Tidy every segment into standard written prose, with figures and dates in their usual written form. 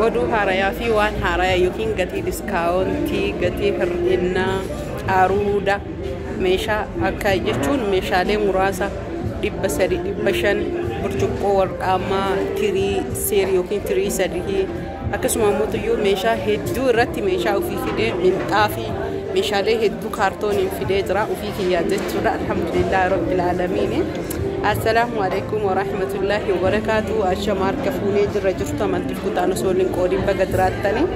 oduu haarayaa fi waan haarayaa yookiin gatii diskaawuntii gatii hir'ina aruuda meeshaa akka jechuun meeshaalee muraasa 300 burcuqqoo warqaamaa tirii seerii yookiin tirii sadii akkasuma mootuyyuu meeshaa hedduu irratti meeshaa ofii fidee minxaafii meeshaalee hedduu kaartooniin fidee jira ofii kiyyaa jechuudha. Alhamdulillah rabbil aalamiin. Assalamu alaikum wa rahmatullahi wa barakatuh. Ashamar kafuunee jirra jirtu amantiif kutaan osoo hin qoodiin baga jiraattanii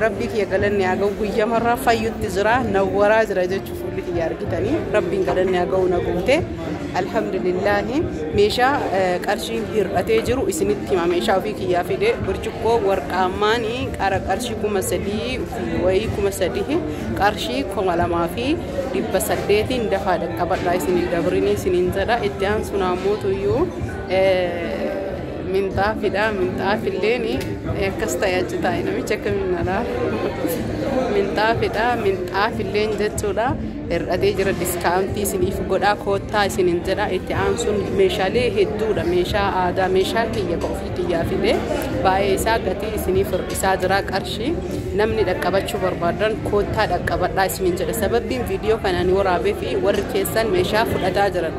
rabbii kiyya galanni haa ga'u guyyaa marraa fayyutti jira nawwaraa jira jechuuf fuulli kiyya argitanii rabbiin galanni haa ga'u na guute. Alhamdulillah meeshaa qarshiin hir'atee jiru isinitti hima meeshaa ofii kiyyaa fide burcuqqoo warqaamaan qarshii 3,000 wayii 3,000 qarshii 2,800 dafaa dhaqqabadhaa isinii dabrini isiniin jedha itti aansuun ammoo minxaafidha minxaafilleen akkas ta'ee achi taa'e namicha akkamiinadha minxaafidha minxaafilleen jechuudha hir'atee jira diskaawuntii isiniif godhaa koottaa isiniin jedha itti aansuun meeshaalee hedduudha meeshaa aadaa meeshaa kiyya ofii kiyyaa fide baay'ee isaa gatii isiniif hir'isaa jira qarshii namni dhaqqabachuu barbaadan koottaa dhaqqabadhaa isiniin jedha sababbiin viidiyoo kanaan waraabee fi warri keessan meeshaa fudhataa jiran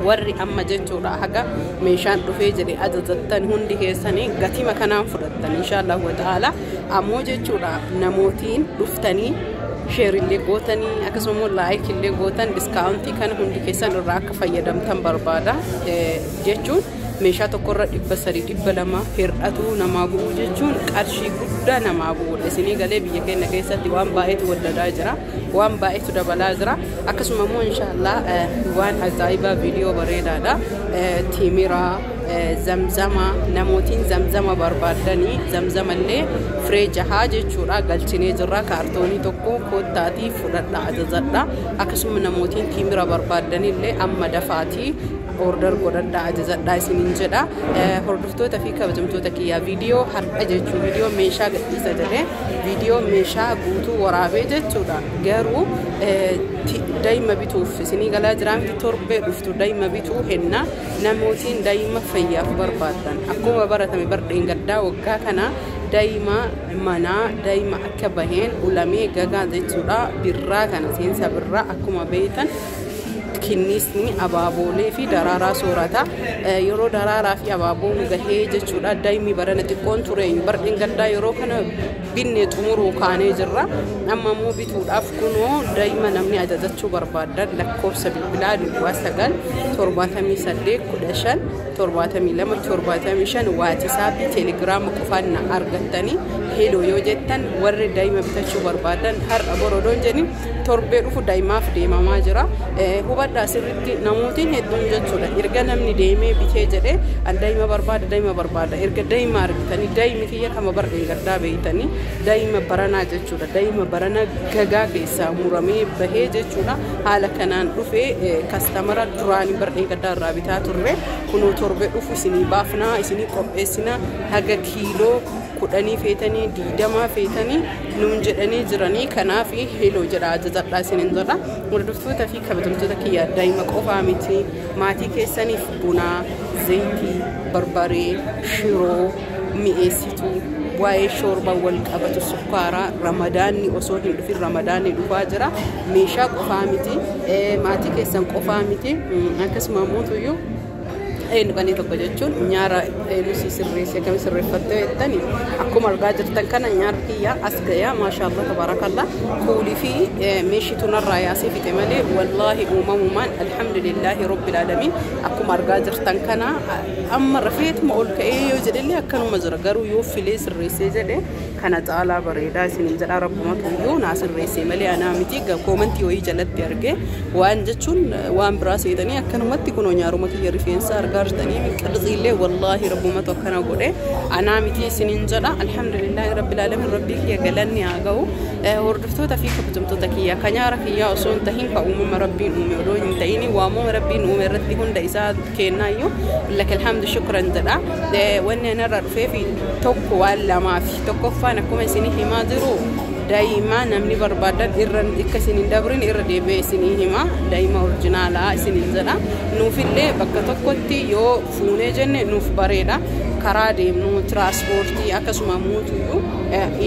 warri amma jechuudha haga meeshaan dhufee jedhe ajajattan hundi keessanii gatima kanaan fudhattan inshallah wa ta'ala ammoo jechuudha namootiin dhuftanii sheerillee gootanii akkasuma laayik illee gootan diskaawuntii kana hundi keessan irraa akka fayyadamtan barbaada jechuun meeshaa tokkorra 300-200 hir'atu namaa bu'u jechuun qarshii guddaa namaa bu'udha isinii galee biyya keenya keessatti waan baay'eetu wadadaa jira waan baay'eetu dabalaa jira akkasuma immoo inshallah waan ajaa'ibaa viidiyoo bareedaadha tiimiraa zamzama namootiin zamzama barbaadanii zamzamallee firee jahaa jechuudha galchinee jirra kaartoonii tokko koottaatii fudhadha ajajadha akkasuma namootiin tiimira barbaadanillee amma dafaatii order godhadha ajajadha isiniin jedha hordoftoota fi kabajamtoota kiyyaa viidiyoo har'a jechuu viidiyoo meeshaa gadhiisa jedhee viidiyoo meeshaa guutuu waraabee jechuudha garuu daa'ima bituuf isinii galaa jiraan torbee dhuftu daa'ima bituu henna namootiin daa'ima fayyaaf barbaadan akkuma baratame bardeen gaddaa waggaa kana daa'ima manaa daa'ima akka baheen ulamee gagaa jechuudha birraa kana seensa birraa akkuma beeytan kinnisni abaabolee fi daraaraa soorata yeroo daraaraa fi abaaboon gahee jechuudha daa'imni barana xiqqoon tureen bardeen gaddaa yeroo kana binne xumuruu kaanee jirra amma immoo bituudhaaf kunoo daa'ima namni ajajachuu barbaadan lakkoofsa bilbilaa 978157275 waatisaappii teelegiraama qofaan na argattanii heeloo yoo jettan warri daa'ima bitachuu barbaadan har'a borodoon jedhin torbee dhufu daa'imaaf deemamaa jira hubadhaa sirriitti namootiin hedduun jechuudha erga namni deemee bitee jedhee daa'ima barbaada erga daa'ima argitanii daa'imni kiyya kama bardeen gaddaa beeytanii daa'ima baranaa jechuudha daa'ima barana gagaa keessaa muramee bahee jechuudha haala kanaan dhufee kastamara duraanii bardeen gaddaa irraa bitaa turre kunoo torbee dhufu isinii baafnaa isinii qopheessina haga kiiloo 10 feetanii 20 feetanii nuun jedhanii jiranii kanaaf heeloo jedha ajajadhaa isiniin jedha hordoftoota fi kabajamtoota kiyyaa daa'ima qofaa miti maatii keessaniif buna zayitii barbaree shiroo mi'eessituu waa'ee shoorba wal qabatu sukkaaraa ramadaanni osoo hin dhufin ramadaanni dhufaa jira meeshaa qofaa miti maatii keessan qofaa miti akkasuma mootuyyuu kan tokko jechuun nyaara nusi sirreessee kam sirreeffattee jettanii akkuma argaa jirtan kana nyaara kiyyaa as gayaa maashaallah tabarakallah kuulii fi meeshituu narraa yaasee fixe malee wallaahi uumamumaan alhamdulillahi rabbil aalamiin akkuma argaa jirtan kana amma rafeetuma ol ka'ee yoo jedhellee akkanuma jira garuu yoo filee sirreessee jedhe kana caalaa bareedaa isiniin jedha rabbumatu iyyuu naa sirreessee malee anaa miti koomantii wayii jalatti argee waan jechuun waan biraa seetanii akkanumatti kunoo nyaaruma kiyya rifeensa argaa jirtanii qirxiillee wallaahi rabbumatu akkana godhe anaa miti isiniin jedha alhamdulillahi rabbil aalamiin rabbii kiyya galanni haa ga'u hordoftoota fi kabajamtoota kiyya ka nyaara kiyyaa osoo hin tahin ka uumama rabbiin uume odoo hin ta'ini waamuma rabbiin uume irratti hunda isaa kennaayyuu laka alhamdu shukran jedha wanni anarra dhufee fi tokko waan lamaa fi tokkoffaan akkuma isinii himaa jiru daa'ima namni barbaadan irra akka isiniin dabrin irra deebi'ee isinii hima daa'ima oriijinaalaa isiniin jedha nuufillee bakka tokkotti yoo fuunee jenne nuuf bareeda karaa deemnu tiraanspoortii akkasuma mootuyyuu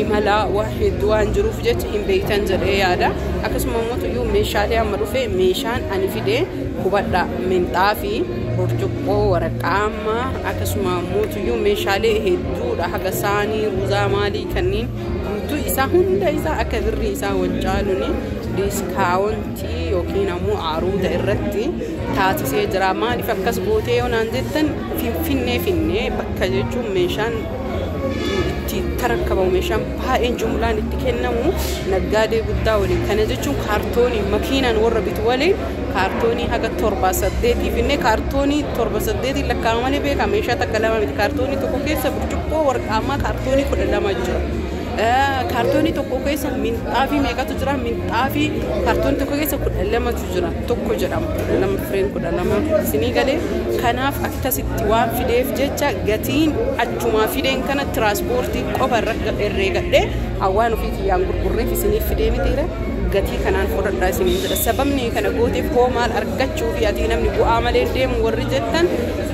imala hedduu waan jiruuf jecha hin beektan jedhee yaada. Akkasuma mootuyyuu meeshaalee amma dhufe meeshaan ani fidee hubadha minxaafii burcuqqoo waraqaama akkasuma mootuyyuu meeshaalee hedduudha haga saanii ruuzaa maalii kanneen guutuu isaa hunda isaa akka birrii isaa wajjaaluni diskaawuntii yookiin ammoo aruuda irratti taasisee jira. Maaliif akkas gootee yoo naan jettan finfinnee bakka jechuun meeshaan itti tarakkabamu meeshaan baay'een jumlaan itti kennamu naggaadee guddaa waliin kana jechuun kaartoonii makiinaan warra bitu waliin kaartoonii haga 7-8 finne kaartoonii 7-8 lakkaa'ama malee beeka meeshaa takka lama miti kaartoonii tokko keessa burcuqqoo warqaamaa kaartoonii 12 jira. Kaartoonii tokko keessa minxaafii meeqatu jira minxaafii kaartoonii tokko keessa 12tu jira tokko jedhama 12 fireen 12 isinii galee kanaaf akkasitti waan fideef jecha gatiin achumaa fideen kana tiraanspoortii qofa irra herreegadhee hawaan ofii kiyyaan gurgurreef isiniif fidee mitiire gatii kanaan fudhadhaa isiniin jedha. Sababni kana gooteef hoo maal argachuu fi ati namni bu'aa malee deemu warri jettan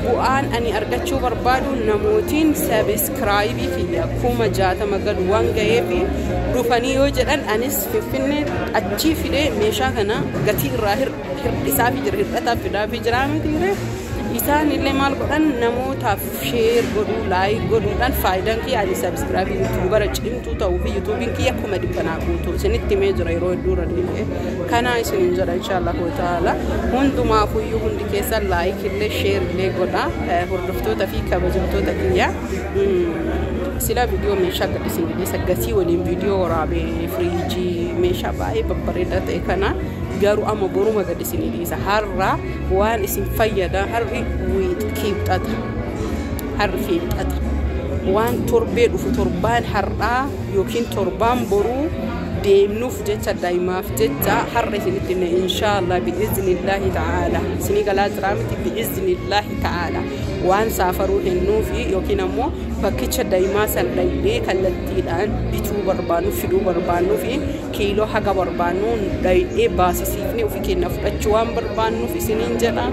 bu'aan ani argachuu barbaadu namootiin sabiskiraayibii kiyya 60 gadu waan ga'eef dhufanii yoo jedhan anis finfinnee achii fidee meeshaa kana gatii irraa hir'isaa fi jira hir'ataa fidaa fi jira mitiire. Isaan illee maal godhan namootaaf sheer godhuu laayik godhuudhaan faayidaan kiyya ani sabiskiraayibii yuutuubara cimtuu ta'uu fi yuutuubiin kiyya 100 guutuu isinitti himee jira yeroo hedduu irra deemee kanaa isiniin jedha inshaallah ta'ala hundumaafuyyuu hundi keessan laayik illee sheer illee godha hordoftoota fi kabajamtoota kiyya. Sila viidiyoo meeshaa gadhiisin illee gatii waliin viidiyoo waraabee firiijii meeshaa baay'ee babbareedaa ta'e kana garuu amma boruma gadhiisin illee har'a waan isin fayyada har'i kiibxata har'i kiibxata waan torbee dhufu torbaan har'aa yookiin torbaan boruu deemnuuf jecha daa'imaaf jecha har'a isinitti himne inshaallah bi'iznillaahi ta'ala isinii galaa jira miti bi'iznillaahi ta'ala waan saafaruu hennuufi yookiin ammoo bakkicha daa'imaa san dhaydhee kallattiidhaan bituu barbaannu fiduu barbaannuu fi kiiloo haga barbaannu dhaydhee baasisiifne ofii keenya fudhachuu waan barbaannuuf isiniin jedha.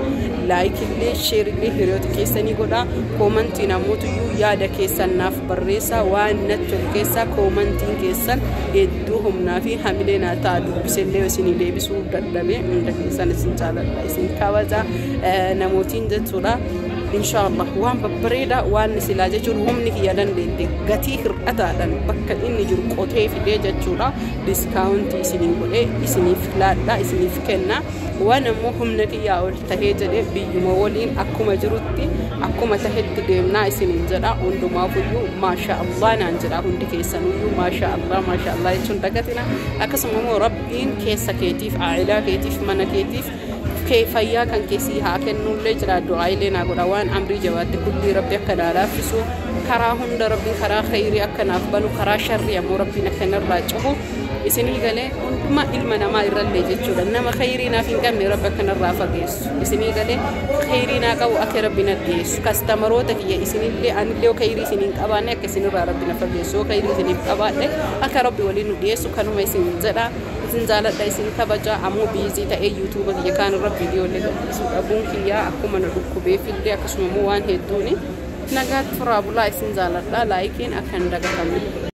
Laayikillee sheerillee hiriyoota keessanii godha. Koomantiin ammoo yaada keessan naaf barreessaa waan natti tolu keessaa koomantiin keessan hedduu humnaa fi hamilee naa ta'a dubbisellee isinii deebisuu dadhabee hunda keessan isin jaaladha isin kabaja namootiin jechuudha. Inshaallah waan babbareeda waan silaa jechuun humni kiyya dandeette gatii hir'ataadhaan bakka inni jiru qotee fidee jechuudha diskaawuntii isinii godhee isiniif laadhaa isiniif kenna waan ammoo humna kiyyaa ol tahee jedhee biyyuma waliin akkuma jirutti akkuma tahetti deemnaa isiniin jedha. Hundumaafuyyuu maashaallah naan jedha hundi keessanuyyuu maashaallah jechuun dagatina akkasuma immoo rabbiin keessa keetiif aayilaa keetiif mana keetiif fayyaa kan keessii haa kennullee jira du'aayilee naa godha waan amrii jabaatti kulli rabbi akka laaffisu karaa hunda rabbiin karaa khayrii akka naaf banu karaa sharrii ammoo rabbiin akka narraa cufu isinii galee hunduma ilma namaa irrallee jechuudha nama khayrii naaf hin qabne rabbi akka narraa fageessu isinii galee khayrii naa qabu akka rabbi na dhiyeessu kastamaroota kiyya isinillee anillee khayrii isiniin qabaanne akka isinirraa rabbi na fageessu khayrii isiniif qabaadhe akka rabbi waliin nu dhiyeessu kanuma isin jedha. Isin jaaladha isin kabaja ammoo biizii ta'ee yuutuuba kiyya kaan irra viidiyoolee gadhiisuu dhabuun kiyya akkuma na dhukkubeefillee akkasuma immoo waan hedduuni nagaatti firaa bulaa isin jaaladha laayikiin akka hin dagatamne.